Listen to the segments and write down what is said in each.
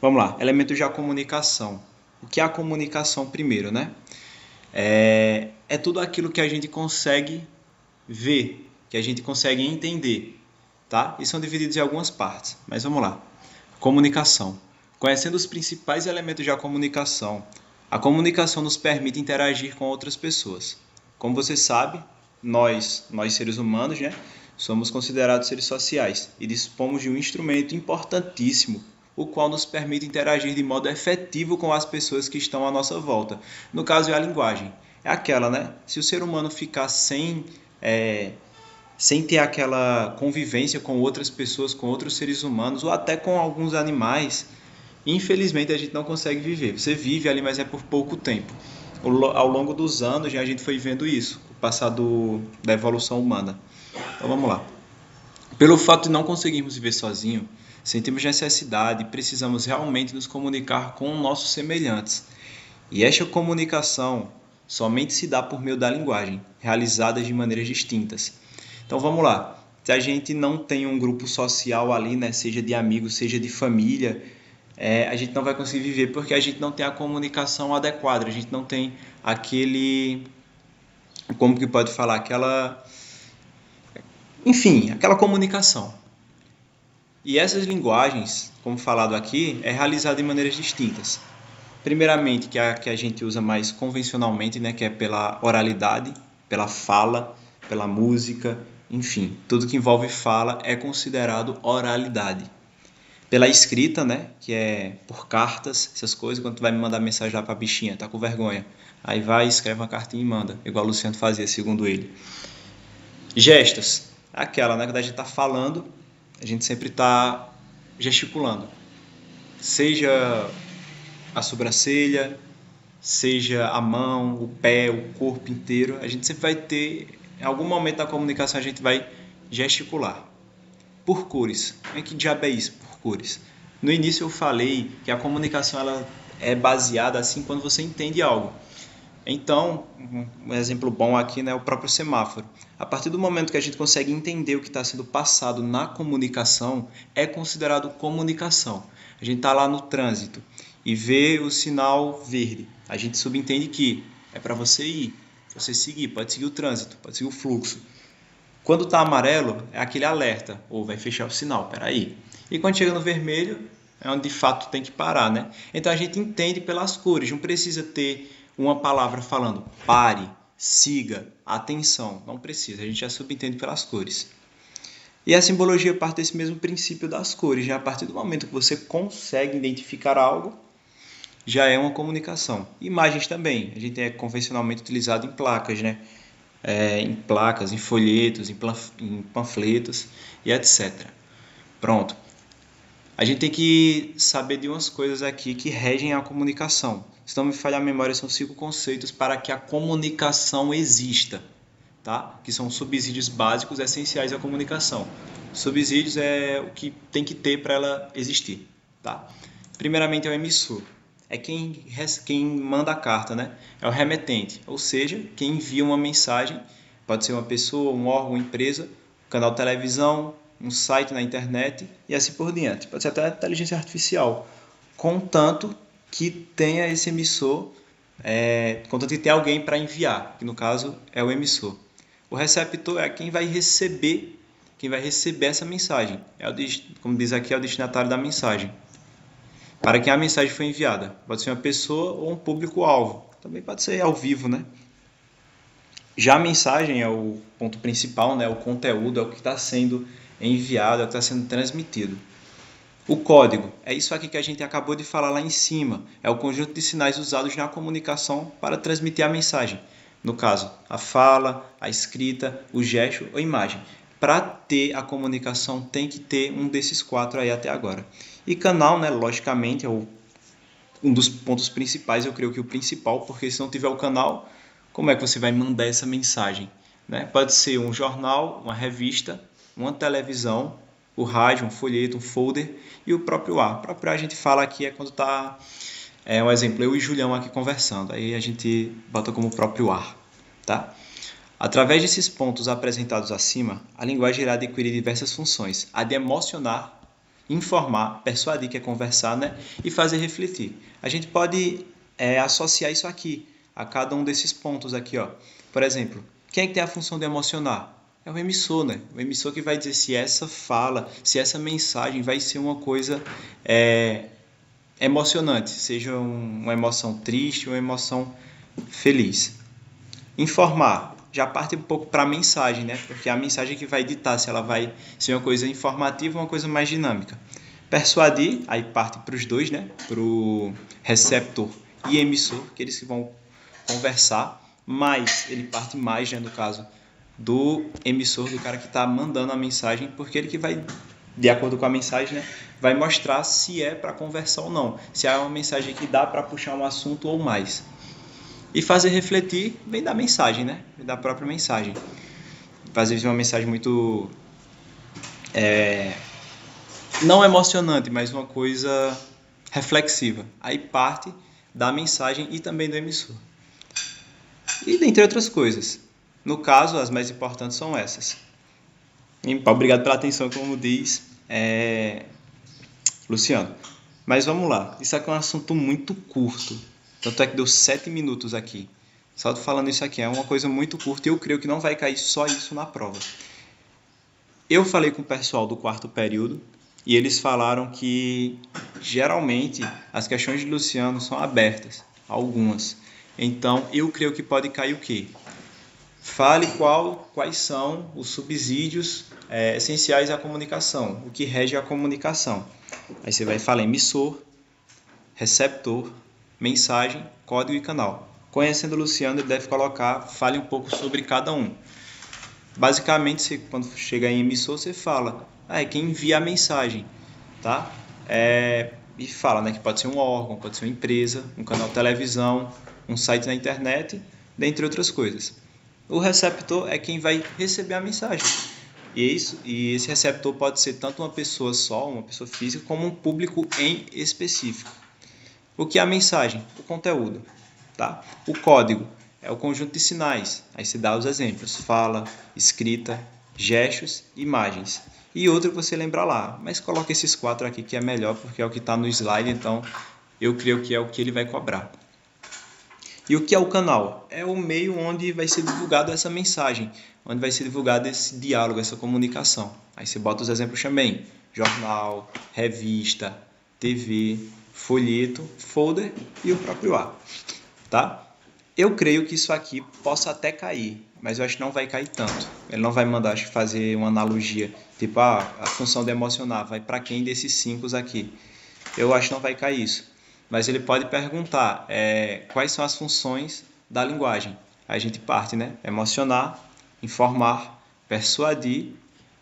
Vamos lá, elementos da comunicação. O que é a comunicação primeiro, né? É tudo aquilo que a gente consegue ver, que a gente consegue entender, tá? E são divididos em algumas partes, mas vamos lá. Comunicação. Conhecendo os principais elementos da comunicação, a comunicação nos permite interagir com outras pessoas. Como você sabe, nós seres humanos, né, somos considerados seres sociais e dispomos de um instrumento importantíssimo, o qual nos permite interagir de modo efetivo com as pessoas que estão à nossa volta. No caso, é a linguagem. É aquela, né? Se o ser humano ficar sem ter aquela convivência com outras pessoas, com outros seres humanos ou até com alguns animais, infelizmente a gente não consegue viver. Você vive ali, mas é por pouco tempo. Ao longo dos anos a gente foi vendo isso, o passado da evolução humana. Então vamos lá. Pelo fato de não conseguirmos viver sozinho, sentimos necessidade e precisamos realmente nos comunicar com nossos semelhantes. E esta comunicação somente se dá por meio da linguagem, realizada de maneiras distintas. Então vamos lá. Se a gente não tem um grupo social ali, né, seja de amigos, seja de família, a gente não vai conseguir viver porque a gente não tem a comunicação adequada, a gente não tem aquele, como que pode falar, enfim, aquela comunicação. E essas linguagens, como falado aqui, é realizada de maneiras distintas. Primeiramente, que é a que a gente usa mais convencionalmente, né, que é pela oralidade, pela fala, pela música, enfim, tudo que envolve fala é considerado oralidade. Pela escrita, né, que é por cartas, essas coisas, quando tu vai me mandar mensagem lá pra bichinha, tá com vergonha. Aí vai, escreve uma cartinha e manda, igual o Luciano fazia, segundo ele. Gestos, aquela, né, quando a gente tá falando, a gente sempre tá gesticulando. Seja a sobrancelha, seja a mão, o pé, o corpo inteiro, a gente sempre vai ter, em algum momento da comunicação a gente vai gesticular. Por cores. Que diabo é isso, por cores? No início eu falei que a comunicação ela é baseada assim quando você entende algo. Então, um exemplo bom aqui, né, é o próprio semáforo. A partir do momento que a gente consegue entender o que está sendo passado na comunicação, é considerado comunicação. A gente está lá no trânsito e vê o sinal verde. A gente subentende que é para você ir, você seguir, pode seguir o trânsito, pode seguir o fluxo. Quando está amarelo, é aquele alerta, ou vai fechar o sinal, peraí. E quando chega no vermelho, é onde de fato tem que parar, né? Então a gente entende pelas cores, não precisa ter uma palavra falando pare, siga, atenção, não precisa, a gente já subentende pelas cores. E a simbologia parte desse mesmo princípio das cores, já a partir do momento que você consegue identificar algo, já é uma comunicação. Imagens também, a gente é convencionalmente utilizado em placas, né? Em placas, em folhetos, em panfletos e etc. Pronto. A gente tem que saber de umas coisas aqui que regem a comunicação. Se não me falha a memória, são 5 conceitos para que a comunicação exista, tá? Que são subsídios básicos essenciais à comunicação. Subsídios é o que tem que ter para ela existir, tá? Primeiramente é o emissor. É quem manda a carta, né? É o remetente, ou seja, quem envia uma mensagem, pode ser uma pessoa, um órgão, uma empresa, um canal de televisão, um site na internet e assim por diante. Pode ser até inteligência artificial, contanto que tenha esse emissor, contanto que tenha alguém para enviar, que no caso é o emissor. O receptor é quem vai receber essa mensagem. Como diz aqui, é o destinatário da mensagem. Para quem a mensagem foi enviada. Pode ser uma pessoa ou um público-alvo. Também pode ser ao vivo, né? Já a mensagem é o ponto principal, né? O conteúdo é o que está sendo enviado, é o que está sendo transmitido. O código é isso aqui que a gente acabou de falar lá em cima. É o conjunto de sinais usados na comunicação para transmitir a mensagem. No caso, a fala, a escrita, o gesto ou imagem. Para ter a comunicação tem que ter um desses 4 aí até agora. E canal, né, logicamente, é um dos pontos principais, eu creio que o principal, porque se não tiver o canal, como é que você vai mandar essa mensagem? Né? Pode ser um jornal, uma revista, uma televisão, o rádio, um folheto, um folder e o próprio ar. O próprio ar a gente fala aqui é quando está, um exemplo, eu e Julião aqui conversando, aí a gente bota como próprio ar, tá? Através desses pontos apresentados acima, a linguagem irá adquirir diversas funções. A de emocionar, informar, persuadir, que é conversar, né? E fazer refletir. A gente pode associar isso aqui, a cada um desses pontos aqui, ó. Por exemplo, quem é que tem a função de emocionar? É o emissor, né? O emissor que vai dizer se essa fala, se essa mensagem vai ser uma coisa emocionante, seja uma emoção triste ou uma emoção feliz. Informar já parte um pouco para a mensagem, né? Porque é a mensagem que vai ditar se ela vai ser uma coisa informativa ou uma coisa mais dinâmica. Persuadir, aí parte para os dois, né? Para o receptor e emissor, que eles vão conversar, mas ele parte mais, né, no caso do emissor, do cara que está mandando a mensagem, porque ele que vai, de acordo com a mensagem, né, vai mostrar se é para conversar ou não, se é uma mensagem que dá para puxar um assunto ou mais. E fazer refletir vem da mensagem, né? Vem da própria mensagem. Às vezes uma mensagem muito não emocionante, mas uma coisa reflexiva. Aí parte da mensagem e também do emissor. E dentre outras coisas. No caso, as mais importantes são essas. E obrigado pela atenção, como diz Luciano. Mas vamos lá. Isso aqui é um assunto muito curto. Tanto é que deu 7 minutos aqui. Só tô falando isso aqui. É uma coisa muito curta e eu creio que não vai cair só isso na prova. Eu falei com o pessoal do quarto período e eles falaram que geralmente as questões de Luciano são abertas. Algumas. Então, eu creio que pode cair o quê? Fale quais são os subsídios essenciais à comunicação, o que rege a comunicação. Aí você vai falar emissor, receptor, mensagem, código e canal. Conhecendo o Luciano, ele deve colocar, fale um pouco sobre cada um. Basicamente, você, quando chega em emissor, você fala, é quem envia a mensagem, tá? E fala, né, que pode ser um órgão, pode ser uma empresa, um canal de televisão, um site na internet, dentre outras coisas. O receptor é quem vai receber a mensagem. E esse receptor pode ser tanto uma pessoa só, uma pessoa física, como um público em específico. O que é a mensagem? O conteúdo. Tá? O código é o conjunto de sinais. Aí você dá os exemplos. Fala, escrita, gestos, imagens. E outro que você lembra lá. Mas coloca esses 4 aqui que é melhor, porque é o que está no slide, então eu creio que é o que ele vai cobrar. E o que é o canal? É o meio onde vai ser divulgada essa mensagem, onde vai ser divulgado esse diálogo, essa comunicação. Aí você bota os exemplos também. Jornal, revista, TV, folheto, folder e o próprio ar. Tá? Eu creio que isso aqui possa até cair, mas eu acho que não vai cair tanto. Ele não vai mandar fazer uma analogia, tipo, a função de emocionar vai para quem desses 5 aqui. Eu acho que não vai cair isso. Mas ele pode perguntar quais são as funções da linguagem. Aí a gente parte, né? Emocionar, informar, persuadir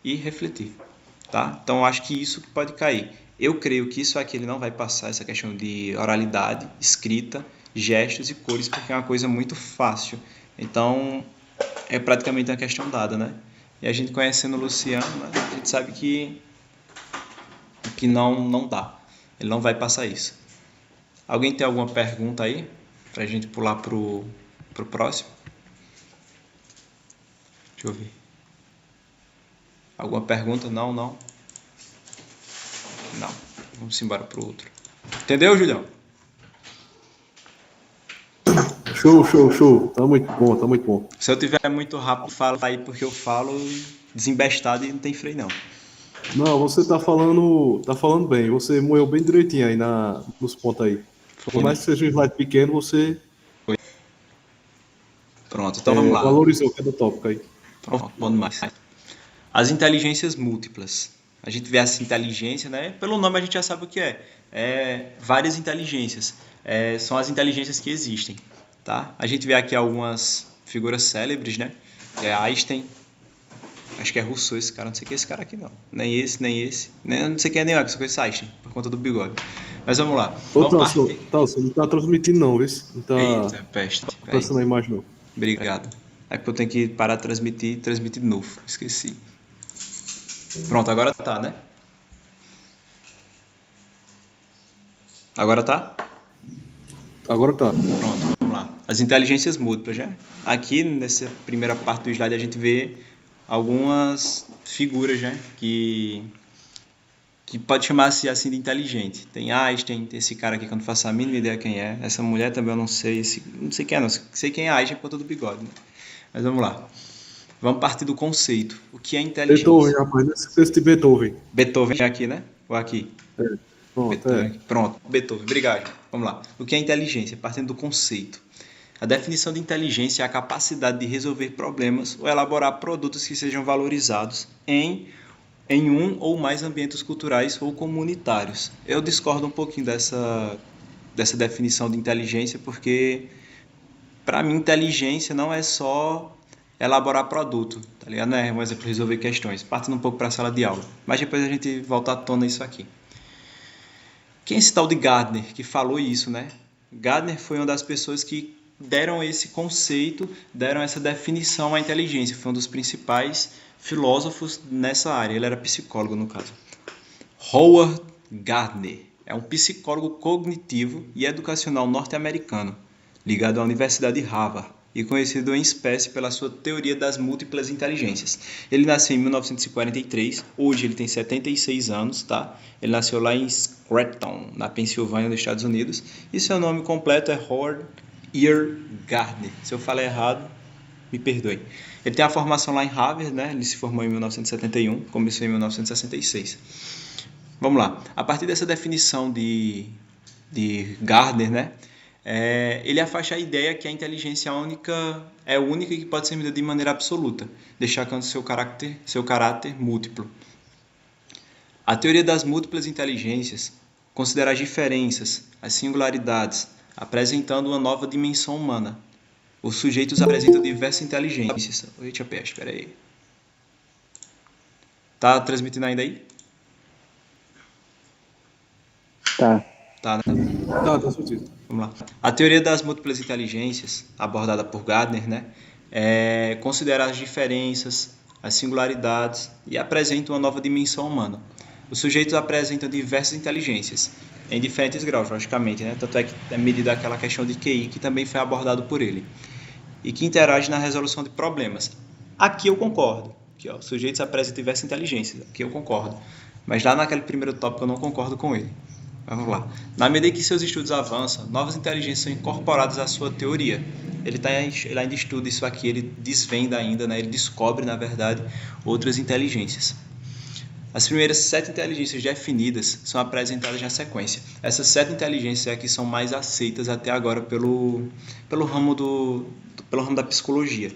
e refletir. Tá? Então eu acho que isso que pode cair. Eu creio que isso aqui ele não vai passar, essa questão de oralidade, escrita, gestos e cores, porque é uma coisa muito fácil. Então é praticamente uma questão dada, né? E a gente conhecendo o Luciano, né, a gente sabe que não dá. Ele não vai passar isso. Alguém tem alguma pergunta aí? Pra gente pular pro próximo? Deixa eu ver. Alguma pergunta? Não. Não. Vamos embora pro outro. Entendeu, Julião? Show. Tá muito bom. Se eu tiver muito rápido, fala aí, porque eu falo desembestado e não tem freio, não. Não, você tá falando bem. Você moeu bem direitinho aí nos pontos aí. Por mais que seja um slide pequeno, você Pronto, então vamos lá. valorizou cada tópico aí. Pronto, bom demais. As inteligências múltiplas. A gente vê essa inteligência, né? Pelo nome a gente já sabe o que é. Várias inteligências. São as inteligências que existem. Tá? A gente vê aqui algumas figuras célebres, né? Einstein, acho que é Rousseau esse cara, não sei quem é esse cara aqui não. Nem esse, não sei quem é nem eu, só conheço Einstein, por conta do bigode. Mas vamos lá. Você não tá transmitindo não, viu? Não tá Eita, peste. passando a imagem não. Obrigado. É que eu tenho que parar de transmitir e transmitir de novo, esqueci. Pronto, agora tá, né? Agora tá? Agora tá. Pronto, vamos lá. As inteligências múltiplas, já. Aqui, nessa primeira parte do slide, a gente vê algumas figuras, né, que que pode chamar-se assim de inteligente. Tem Einstein, tem esse cara aqui que eu não faço a mínima ideia quem é. Essa mulher também eu não sei, não sei quem é, não sei quem é Einstein por conta do bigode, né? Mas vamos lá. Vamos partir do conceito. O que é Beethoven, inteligência? rapaz, nesse texto de Beethoven. Beethoven aqui, né? Ou aqui? É. Pronto, Beethoven é. aqui. Pronto. Beethoven, obrigado. Vamos lá. O que é inteligência? Partindo do conceito. A definição de inteligência é a capacidade de resolver problemas ou elaborar produtos que sejam valorizados em um ou mais ambientes culturais ou comunitários. Eu discordo um pouquinho dessa definição de inteligência, porque, para mim, inteligência não é só elaborar produto, tá ligado? Não é um exemplo, resolver questões. Partindo um pouco para a sala de aula. Mas depois a gente volta à tona isso aqui. Quem é esse tal de Gardner que falou isso, né? Gardner foi uma das pessoas que deram esse conceito, deram essa definição à inteligência. Foi um dos principais filósofos nessa área. Ele era psicólogo, no caso. Howard Gardner é um psicólogo cognitivo e educacional norte-americano, ligado à Universidade de Harvard e conhecido em espécie pela sua teoria das múltiplas inteligências. Ele nasceu em 1943, hoje ele tem 76 anos, tá? Ele nasceu lá em Scranton, na Pensilvânia, nos Estados Unidos, e seu nome completo é Howard Ear Gardner. Se eu falei errado, me perdoe. Ele tem a formação lá em Harvard, né? Ele se formou em 1971, começou em 1966. Vamos lá. A partir dessa definição de Gardner, né? Ele afasta a ideia que a inteligência é única e que pode ser medida de maneira absoluta, destacando seu caráter múltiplo. A teoria das múltiplas inteligências considera as diferenças, as singularidades, apresentando uma nova dimensão humana. Os sujeitos apresentam diversas inteligências. Eita, peste, espera aí. Tá transmitindo ainda aí? Tá. Tá, né? Tá certíssimo. Vamos lá. A teoria das múltiplas inteligências, abordada por Gardner, né, considera as diferenças, as singularidades e apresenta uma nova dimensão humana. Os sujeitos apresentam diversas inteligências, em diferentes graus, logicamente, né? Tanto é que é medida aquela questão de QI, que também foi abordado por ele, e que interage na resolução de problemas. Aqui eu concordo, que os sujeitos apresentam diversas inteligências, aqui eu concordo, mas lá naquele primeiro tópico eu não concordo com ele. Vamos lá. Na medida que seus estudos avançam, novas inteligências são incorporadas à sua teoria. Ele ainda estuda isso aqui, ele desvenda ainda, né? Ele descobre, na verdade, outras inteligências. As primeiras 7 inteligências definidas são apresentadas na sequência. Essas 7 inteligências aqui são mais aceitas até agora pelo ramo da psicologia,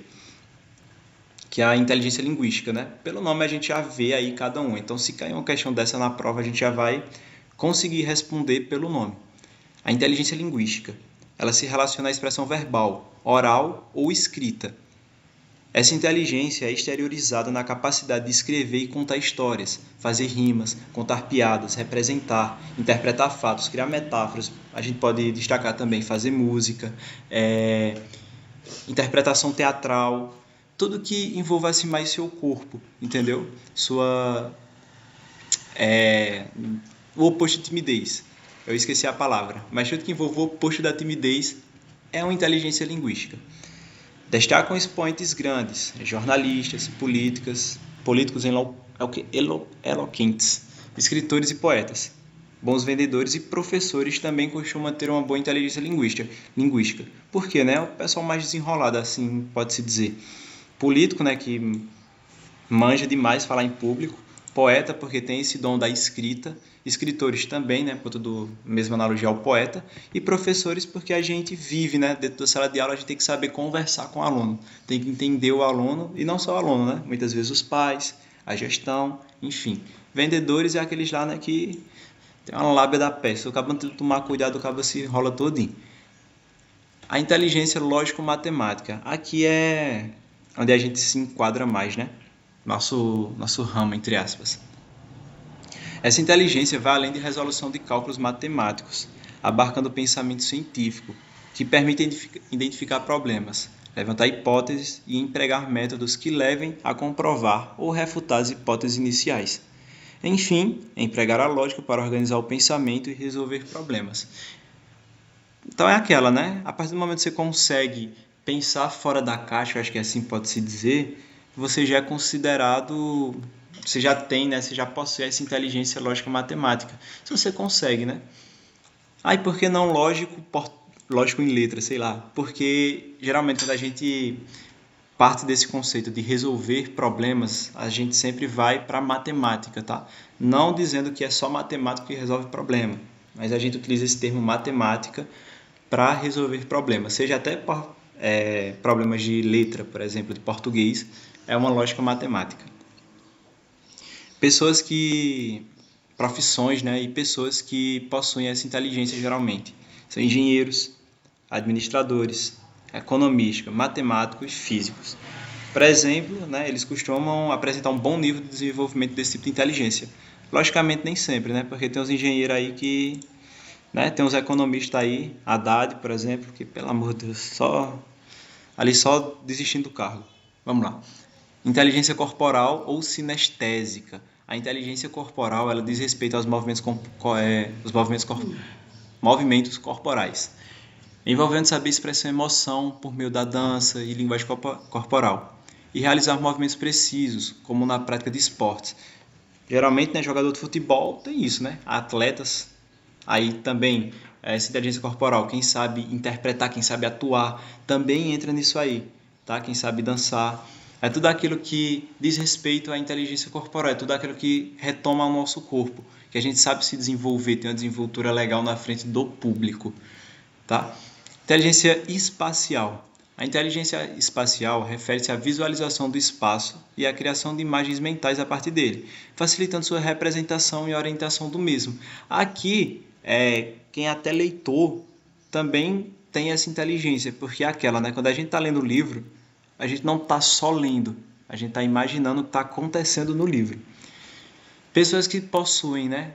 que é a inteligência linguística, né? Pelo nome a gente já vê aí cada um. Então, se cair uma questão dessa na prova, a gente já vai conseguir responder pelo nome. A inteligência linguística, ela se relaciona à expressão verbal, oral ou escrita. Essa inteligência é exteriorizada na capacidade de escrever e contar histórias, fazer rimas, contar piadas, representar, interpretar fatos, criar metáforas. A gente pode destacar também fazer música, interpretação teatral, tudo que envolva assim mais seu corpo, entendeu? O oposto de timidez. Eu esqueci a palavra, mas tudo que envolve o oposto da timidez é uma inteligência linguística. Destacam expoentes grandes, jornalistas, políticos eloquentes, escritores e poetas. Bons vendedores e professores também costumam ter uma boa inteligência linguística. Por quê, né? O pessoal mais desenrolado, assim, pode-se dizer. Político, né, que manja demais falar em público. Poeta, porque tem esse dom da escrita. Escritores também, né, por conta do mesma analogia ao poeta. E professores, porque a gente vive, né, dentro da sala de aula, a gente tem que saber conversar com o aluno. Tem que entender o aluno, e não só o aluno, né? Muitas vezes os pais, a gestão, enfim. Vendedores é aqueles lá, né, que tem uma lábia da peça. O cabo não tem que tomar cuidado, o cabo se enrola todinho. A inteligência lógico-matemática. Aqui é onde a gente se enquadra mais, né? Nosso ramo, entre aspas. Essa inteligência vai além de resolução de cálculos matemáticos, abarcando o pensamento científico, que permite identificar problemas, levantar hipóteses e empregar métodos que levem a comprovar ou refutar as hipóteses iniciais. Enfim, empregar a lógica para organizar o pensamento e resolver problemas. Então é aquela, né? A partir do momento que você consegue pensar fora da caixa, acho que assim pode-se dizer, você já é considerado você já tem, né? Você já possui essa inteligência lógica matemática. Se você consegue, né? Aí, por que não lógico em letras, sei lá? Porque geralmente quando a gente parte desse conceito de resolver problemas, a gente sempre vai para a matemática, tá? Não dizendo que é só matemática que resolve problema, mas a gente utiliza esse termo matemática para resolver problemas, seja até problemas de letra, por exemplo, de português, é uma lógica matemática. Profissões, né, e pessoas que possuem essa inteligência geralmente são engenheiros, administradores, economistas, matemáticos, físicos. Por exemplo, né, eles costumam apresentar um bom nível de desenvolvimento desse tipo de inteligência. Logicamente nem sempre, né, porque tem uns engenheiros aí que, né, tem uns economistas aí, Haddad, por exemplo, que pelo amor de Deus, só desistindo do cargo. Vamos lá. Inteligência corporal ou sinestésica. A inteligência corporal, ela diz respeito aos movimentos corporais, envolvendo saber expressar emoção por meio da dança e linguagem corporal, e realizar movimentos precisos, como na prática de esportes. Geralmente, né, jogador de futebol tem isso, né? Atletas, aí também, essa inteligência corporal, quem sabe interpretar, quem sabe atuar, também entra nisso aí, tá? Quem sabe dançar. É tudo aquilo que diz respeito à inteligência corporal, é tudo aquilo que retoma o nosso corpo, que a gente sabe se desenvolver, tem uma desenvoltura legal na frente do público, tá? Inteligência espacial. A inteligência espacial refere-se à visualização do espaço e à criação de imagens mentais a partir dele, facilitando sua representação e orientação do mesmo. Aqui, quem é até leitor também tem essa inteligência, porque é aquela, né? Quando a gente está lendo o livro, a gente não está só lendo, a gente está imaginando o que está acontecendo no livro. Pessoas que possuem, né,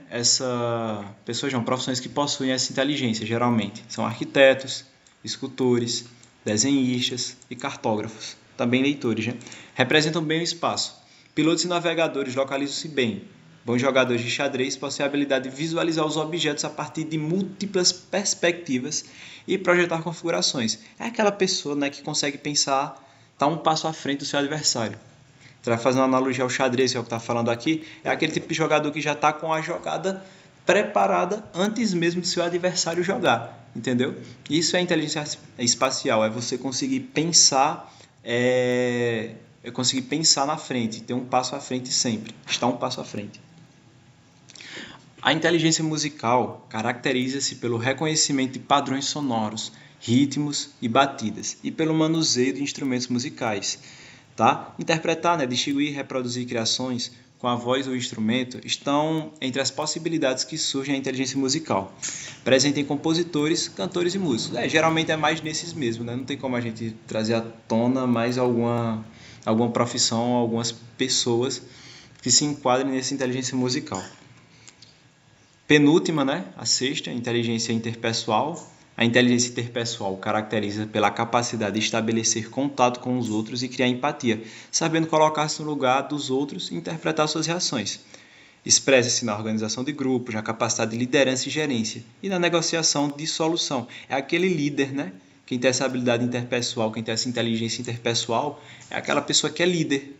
profissões que possuem essa inteligência, geralmente, são arquitetos, escultores, desenhistas e cartógrafos, também leitores, né? Representam bem o espaço. Pilotos e navegadores localizam-se bem. Bons jogadores de xadrez possuem a habilidade de visualizar os objetos a partir de múltiplas perspectivas e projetar configurações. É aquela pessoa, né, que consegue pensar, tá um passo à frente do seu adversário. Você vai fazer uma analogia ao xadrez, que é o que está falando aqui, é aquele tipo de jogador que já está com a jogada preparada antes mesmo de seu adversário jogar, entendeu? Isso é inteligência espacial, é você conseguir pensar, conseguir pensar na frente, ter um passo à frente sempre, estar um passo à frente. A inteligência musical caracteriza-se pelo reconhecimento de padrões sonoros, ritmos e batidas, e pelo manuseio de instrumentos musicais. Tá? Interpretar, né, distinguir e reproduzir criações com a voz ou instrumento estão entre as possibilidades que surgem a inteligência musical, presente em compositores, cantores e músicos. Geralmente é mais nesses mesmos, né? Não tem como a gente trazer à tona mais alguma profissão, algumas pessoas que se enquadrem nessa inteligência musical. Penúltima, né? A sexta, inteligência interpessoal. A inteligência interpessoal caracteriza pela capacidade de estabelecer contato com os outros e criar empatia, sabendo colocar-se no lugar dos outros e interpretar suas reações. Expressa-se na organização de grupos, na capacidade de liderança e gerência e na negociação de solução. É aquele líder, né? Quem tem essa habilidade interpessoal, quem tem essa inteligência interpessoal, é aquela pessoa que é líder,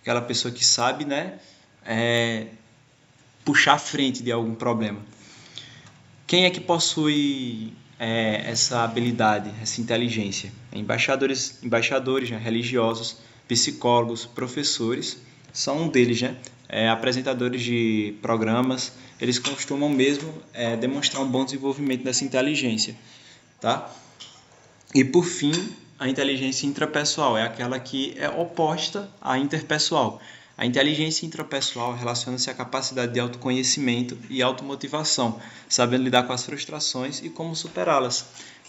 aquela pessoa que sabe, né, puxar a frente de algum problema. Quem é que possui essa habilidade, essa inteligência? Embaixadores, né, religiosos, psicólogos, professores, são um deles, né? Apresentadores de programas, eles costumam mesmo demonstrar um bom desenvolvimento dessa inteligência, tá? E por fim, a inteligência intrapessoal é aquela que é oposta à interpessoal. A inteligência intrapessoal relaciona-se à capacidade de autoconhecimento e automotivação, sabendo lidar com as frustrações e como superá-las.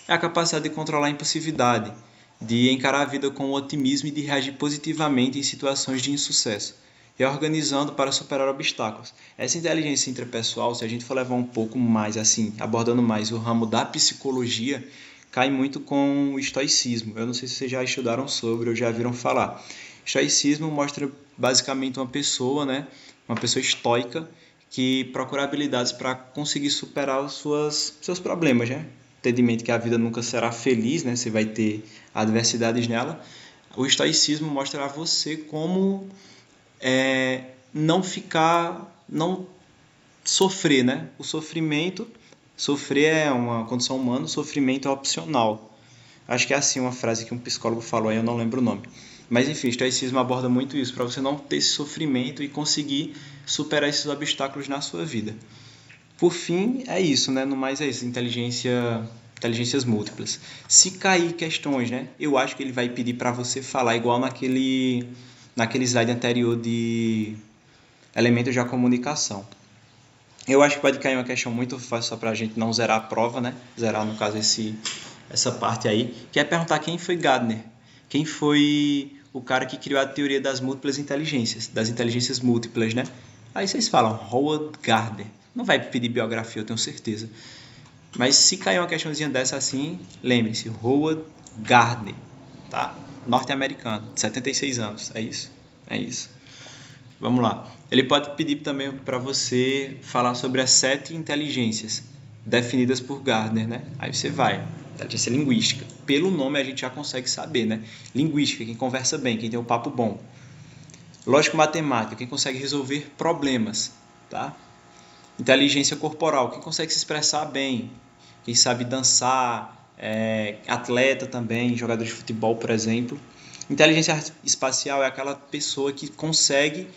É a capacidade de controlar a impulsividade, de encarar a vida com otimismo e de reagir positivamente em situações de insucesso, reorganizando para superar obstáculos. Essa inteligência intrapessoal, se a gente for levar um pouco mais assim, abordando mais o ramo da psicologia, cai muito com o estoicismo. Eu não sei se vocês já estudaram sobre ou já viram falar. Estoicismo mostra basicamente uma pessoa, né, uma pessoa estoica que procura habilidades para conseguir superar os seus problemas, né? Tendo em mente que a vida nunca será feliz, né? Você vai ter adversidades nela. O estoicismo mostra a você como não sofrer, né? Sofrer é uma condição humana, o sofrimento é opcional. Acho que é assim uma frase que um psicólogo falou, aí eu não lembro o nome. Mas enfim, o estoicismo aborda muito isso, para você não ter esse sofrimento e conseguir superar esses obstáculos na sua vida. Por fim, é isso, né? No mais é isso, inteligências múltiplas. Se cair questões, né? Eu acho que ele vai pedir para você falar igual naquele slide anterior de elementos da comunicação. Eu acho que pode cair uma questão muito fácil só para a gente não zerar a prova, né? Zerar, no caso, essa parte aí, que é perguntar quem foi Gardner. Quem foi o cara que criou a teoria das múltiplas inteligências, das inteligências múltiplas, né? Aí vocês falam, Howard Gardner. Não vai pedir biografia, eu tenho certeza. Mas se cair uma questãozinha dessa assim, lembre-se, Howard Gardner, tá? Norte-americano, 76 anos, é isso? É isso. Vamos lá. Ele pode pedir também para você falar sobre as 7 inteligências definidas por Gardner, né? Aí você vai. Inteligência linguística. Pelo nome a gente já consegue saber, né? Linguística, quem conversa bem, quem tem um papo bom. Lógico-matemática, quem consegue resolver problemas, tá? Inteligência corporal, quem consegue se expressar bem, quem sabe dançar, atleta também, jogador de futebol, por exemplo. Inteligência espacial é aquela pessoa que consegue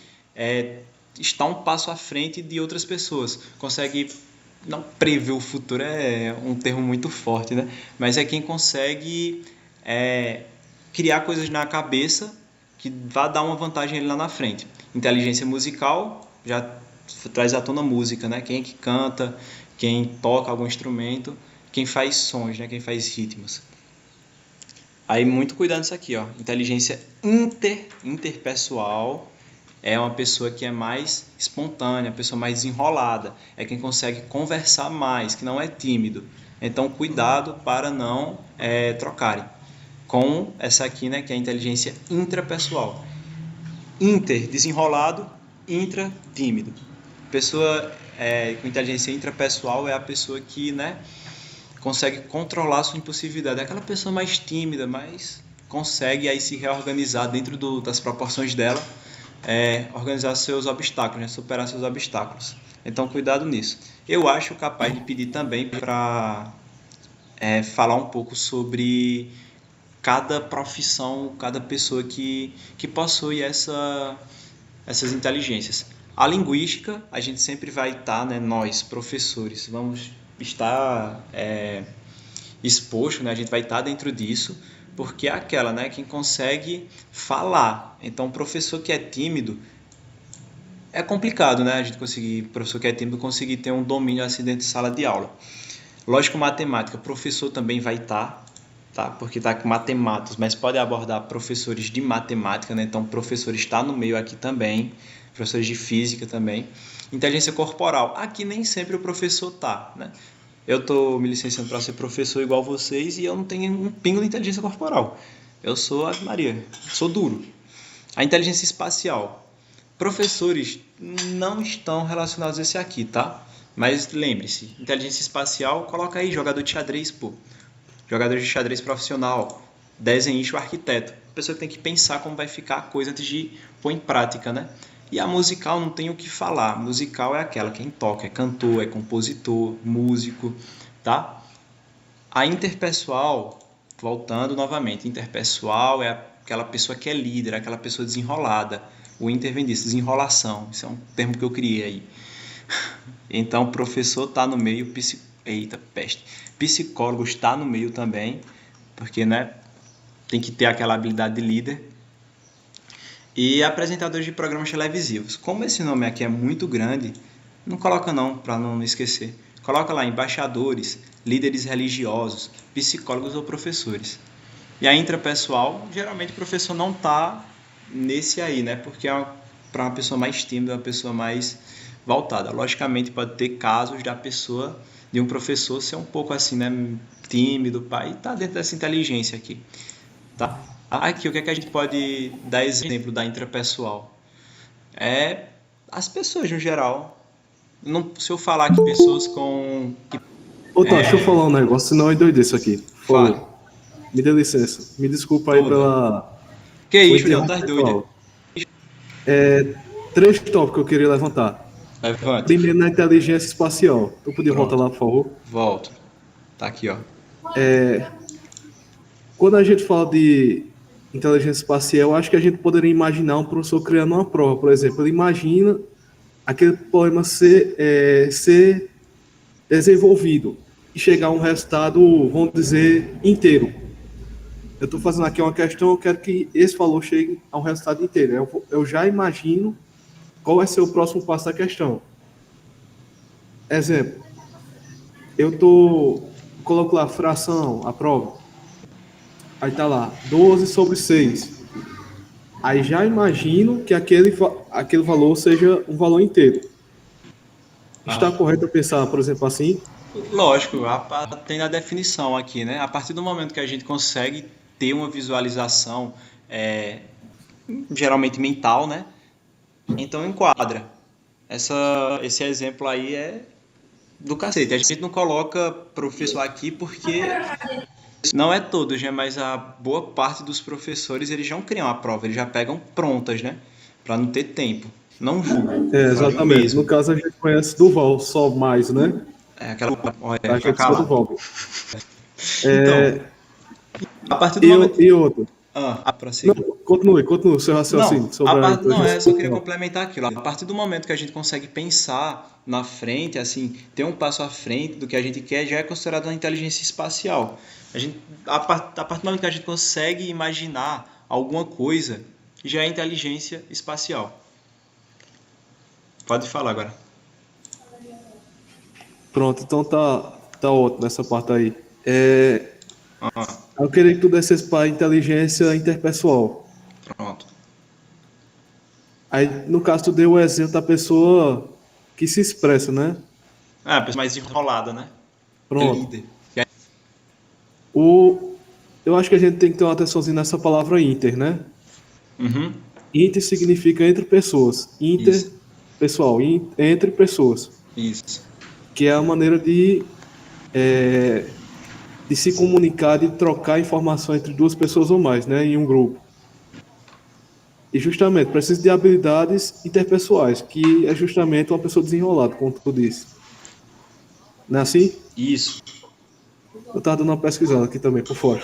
estar um passo à frente de outras pessoas, consegue, não prever o futuro é um termo muito forte, né? Mas é quem consegue criar coisas na cabeça que vá dar uma vantagem ele lá na frente. Inteligência musical já traz à tona música, né? Quem é que canta, quem toca algum instrumento, quem faz sons, né? Quem faz ritmos. Aí muito cuidado nisso aqui, ó. Inteligência interpessoal é uma pessoa que é mais espontânea, uma pessoa mais desenrolada, é quem consegue conversar mais, que não é tímido. Então cuidado para não trocarem com essa aqui, né? Que é a inteligência intrapessoal. Inter, desenrolado, intra, tímido. Pessoa com inteligência intrapessoal é a pessoa que, né, consegue controlar a sua impulsividade. É aquela pessoa mais tímida, mas consegue aí se reorganizar dentro das proporções dela, organizar seus obstáculos, né, superar seus obstáculos. Então, cuidado nisso. Eu acho capaz de pedir também para falar um pouco sobre cada profissão, cada pessoa que possui essas inteligências. A linguística, a gente sempre vai estar, né, nós, professores, vamos estar exposto, né, a gente vai estar dentro disso, porque é aquela, né, quem consegue falar. Então, o professor que é tímido, é complicado, né, a gente professor que é tímido conseguir ter um domínio assim dentro de sala de aula. Lógico-matemática, professor também vai estar, tá? Porque está com matemáticos, mas pode abordar professores de matemática, né? Então, professor está no meio aqui também, professores de física também. Inteligência corporal, aqui nem sempre o professor está, né? Eu estou me licenciando para ser professor igual vocês e eu não tenho um pingo de inteligência corporal. Eu sou Ave Maria, sou duro. A inteligência espacial, professores não estão relacionados a esse aqui, tá? Mas lembre-se, inteligência espacial, coloca aí jogador de xadrez, pô. Jogador de xadrez profissional, desenhista ou arquiteto. A pessoa que tem que pensar como vai ficar a coisa antes de pôr em prática, né? E a musical não tem o que falar. Musical é aquela, quem toca, é cantor, é compositor, músico, tá? A interpessoal, voltando novamente, interpessoal é aquela pessoa que é líder, aquela pessoa desenrolada. O inter vem disso, desenrolação. Isso é um termo que eu criei aí. Então, o professor está no meio, eita, peste. Psicólogo está no meio também, porque, né, tem que ter aquela habilidade de líder. E apresentadores de programas televisivos. Como esse nome aqui é muito grande, não coloca não, para não esquecer. Coloca lá embaixadores, líderes religiosos, psicólogos ou professores. E a intrapessoal, geralmente o professor não está nesse aí, né? Porque é para uma pessoa mais tímida, uma pessoa mais voltada. Logicamente pode ter casos de um professor ser um pouco assim, né, tímido, pai, e tá dentro dessa inteligência aqui, tá? Aqui, o que é que a gente pode dar exemplo da intrapessoal? As pessoas no geral. Não, se eu falar que pessoas com... Ô, tá, deixa eu falar um negócio, senão é doido isso aqui. Fala. Me dê licença. Me desculpa aí pela... Que isso, Julião, tá doido? três tópicos que eu queria levantar. Levante. Primeiro, na inteligência espacial. Tu podia voltar Pronto. lá, por favor? Volto. Tá aqui, ó. Quando a gente fala de inteligência espacial, eu acho que a gente poderia imaginar um professor criando uma prova, por exemplo. Ele imagina aquele problema ser desenvolvido e chegar a um resultado, vamos dizer, inteiro. Eu estou fazendo aqui uma questão, eu quero que esse valor chegue a um resultado inteiro. Eu já imagino qual vai ser o próximo passo da questão. Exemplo, coloco lá fração, a prova. Aí tá lá, 12 sobre 6. Aí já imagino que aquele valor seja um valor inteiro. Está correto eu pensar, por exemplo, assim? Lógico, tem a definição aqui, né? A partir do momento que a gente consegue ter uma visualização, geralmente mental, né? Então enquadra. Esse exemplo aí é do cacete. A gente não coloca professor aqui porque não é todos, né? Mas a boa parte dos professores eles já criam a prova, eles já pegam prontas, né? Para não ter tempo. Não julgo, faria o Exatamente. No mesmo. caso, a gente conhece Duval, só mais, né? É aquela. Olha, A fica gente só calado. Duval. Então, a partir do momento. E outro. Ah, Não, prossiga. continue o seu raciocínio Não, sobre a não, inteligência só queria artificial. complementar aquilo. A partir do momento que a gente consegue pensar na frente, assim, ter um passo à frente do que a gente quer, já é considerado uma inteligência espacial. A partir do momento que a gente consegue imaginar alguma coisa, já é inteligência espacial. Pode falar agora. Pronto, então tá ótimo nessa parte aí. Ah, Eu queria que tu desse para inteligência interpessoal. pronto. Aí, no caso, tu deu o exemplo da pessoa que se expressa, né? Ah, a pessoa mais enrolada, né? É Pronto. líder. Eu acho que a gente tem que ter uma atençãozinha nessa palavra inter, né? Uhum, Inter significa entre pessoas. isso, Interpessoal, entre pessoas. isso. Que é a maneira de se comunicar, de trocar informação entre duas pessoas ou mais, né? Em um grupo. E justamente precisa de habilidades interpessoais, que é justamente uma pessoa desenrolada, como tu disse. Não é assim? Isso, Eu estava dando uma pesquisada aqui também, por fora.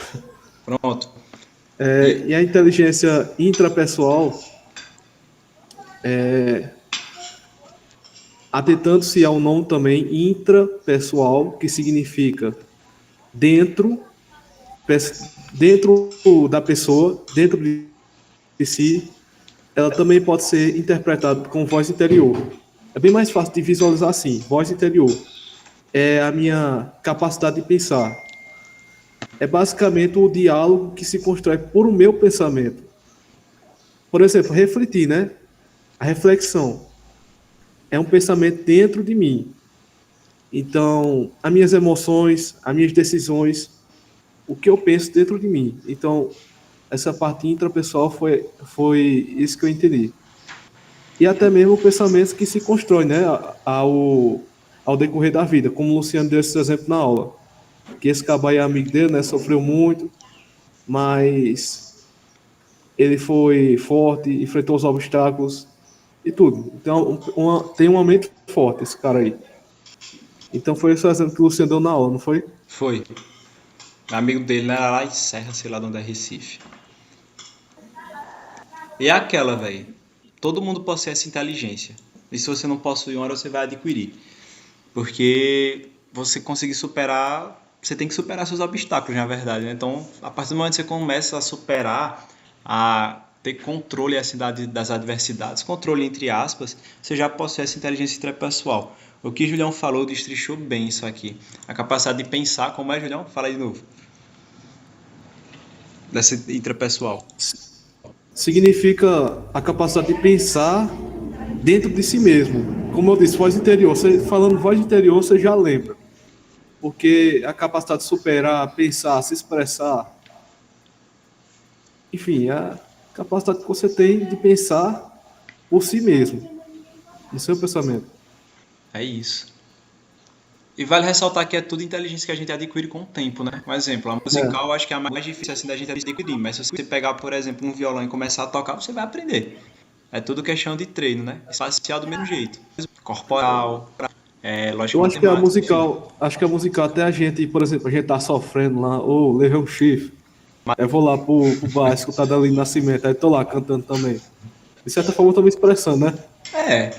pronto. E, E a inteligência intrapessoal, atentando-se ao nome também intrapessoal, que significa dentro, dentro da pessoa, dentro de si, ela também pode ser interpretada com voz interior. É bem mais fácil de visualizar assim, voz interior. É a minha capacidade de pensar. É basicamente o diálogo que se constrói por o meu pensamento. Por exemplo, refletir, né? A reflexão é um pensamento dentro de mim. Então, as minhas emoções, as minhas decisões, o que eu penso dentro de mim. Então, essa parte intrapessoal foi isso que eu entendi. E até mesmo pensamentos que se constroem, né, ao decorrer da vida, como o Luciano deu esse exemplo na aula, que esse cabo é amigo dele, né, sofreu muito, mas ele foi forte, enfrentou os obstáculos e tudo. Então, tem uma mente forte esse cara aí. Então foi esse o exemplo que o Luciano deu na aula, não foi? foi. Amigo dele né, lá em Serra, sei lá de onde é Recife. E é aquela, velho. Todo mundo possui essa inteligência. E se você não possui uma hora, você vai adquirir. Porque você conseguir superar. Você tem que superar seus obstáculos, na verdade. Né? Então, a partir do momento que você começa a superar, a ter controle assim, das adversidades, controle entre aspas, você já possui essa inteligência intrapessoal. O que Julião falou destrinchou bem isso aqui. A capacidade de pensar, como é, Julião? Fala aí de novo. Dessa intrapessoal. Significa a capacidade de pensar dentro de si mesmo. Como eu disse, voz interior. Você, falando voz interior, você já lembra. Porque a capacidade de superar, pensar, se expressar, enfim, a capacidade que você tem de pensar por si mesmo, no seu pensamento. É isso. E vale ressaltar que é tudo inteligência que a gente adquire com o tempo, né? Um exemplo, a musical eu acho que é a mais difícil assim da gente adquirir, mas se você pegar, por exemplo, um violão e começar a tocar, você vai aprender. É tudo questão de treino, né? Espacial do mesmo jeito. Corporal, lógica Eu acho que a matemática, enfim. musical, acho que a musical até a gente, por exemplo, a gente tá sofrendo lá, ou levei um chifre. Eu vou lá pro bar escutar Dali Nascimento, aí tô lá cantando também. De certa forma eu tô me expressando, né? É,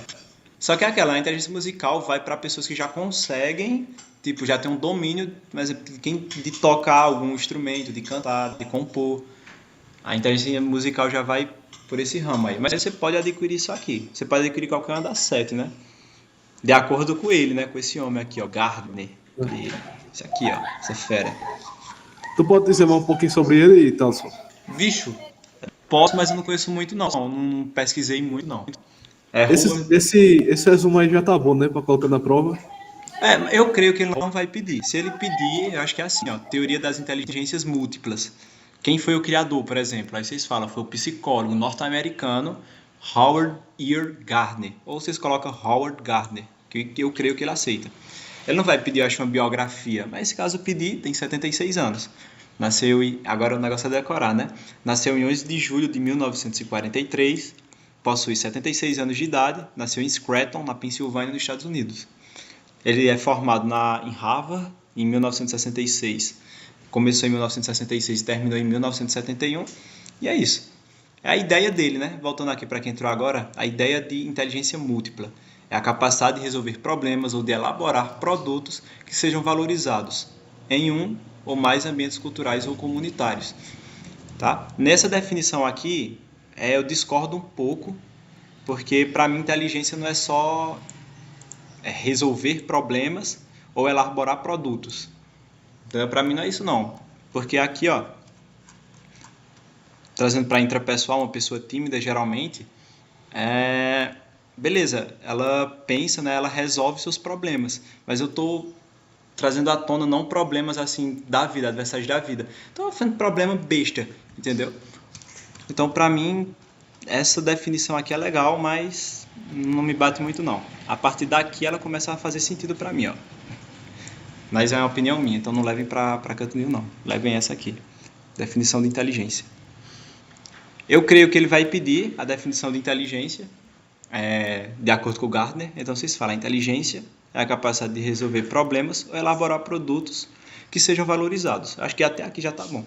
só que é aquela, a inteligência musical vai para pessoas que já conseguem, tipo, já tem um domínio, mas de tocar algum instrumento, de cantar, de compor. A inteligência musical já vai por esse ramo aí. Mas você pode adquirir isso aqui. Você pode adquirir qualquer uma das 7, né? De acordo com ele, né? Com esse homem aqui, ó, Gardner. Esse aqui, ó, essa fera. Tu pode dizer mais um pouquinho sobre ele e tal, só. Bicho, posso, mas eu não conheço muito não. Não pesquisei muito não. É Howard. Esse resumo aí já tá bom, né? Pra colocar na prova. Eu creio que ele não vai pedir. Se ele pedir, eu acho que é assim, ó, teoria das inteligências múltiplas. Quem foi o criador, por exemplo? Aí vocês falam, foi o psicólogo norte-americano Howard Ear Gardner. Ou vocês colocam Howard Gardner, que eu creio que ele aceita. Ele não vai pedir, eu acho, uma biografia, mas se caso pedir, tem 76 anos. Nasceu em. Agora o negócio é decorar, né? Nasceu em 11 de julho de 1943, possui 76 anos de idade, nasceu em Scranton, na Pensilvânia, nos Estados Unidos. Ele é formado em Harvard em 1966. Começou em 1966 e terminou em 1971. E é isso. É a ideia dele, né? Voltando aqui para quem entrou agora, a ideia de inteligência múltipla. É a capacidade de resolver problemas ou de elaborar produtos que sejam valorizados em um ou mais ambientes culturais ou comunitários. Tá? Nessa definição aqui, eu discordo um pouco, porque para mim inteligência não é só resolver problemas ou elaborar produtos. Então, para mim não é isso não. Porque aqui, ó, trazendo para intrapessoal, uma pessoa tímida geralmente, beleza, ela pensa, né, ela resolve seus problemas, mas eu estou trazendo à tona não problemas assim da vida, adversários da vida. Estou falando problema besta, entendeu? Então, para mim, essa definição aqui é legal, mas não me bate muito não. A partir daqui ela começa a fazer sentido para mim, ó. Mas é uma opinião minha, então não levem para canto nenhum não. Levem essa aqui, definição de inteligência. Eu creio que ele vai pedir a definição de inteligência, de acordo com o Gardner. Então vocês falam, a inteligência é a capacidade de resolver problemas ou elaborar produtos que sejam valorizados. Acho que até aqui já está bom.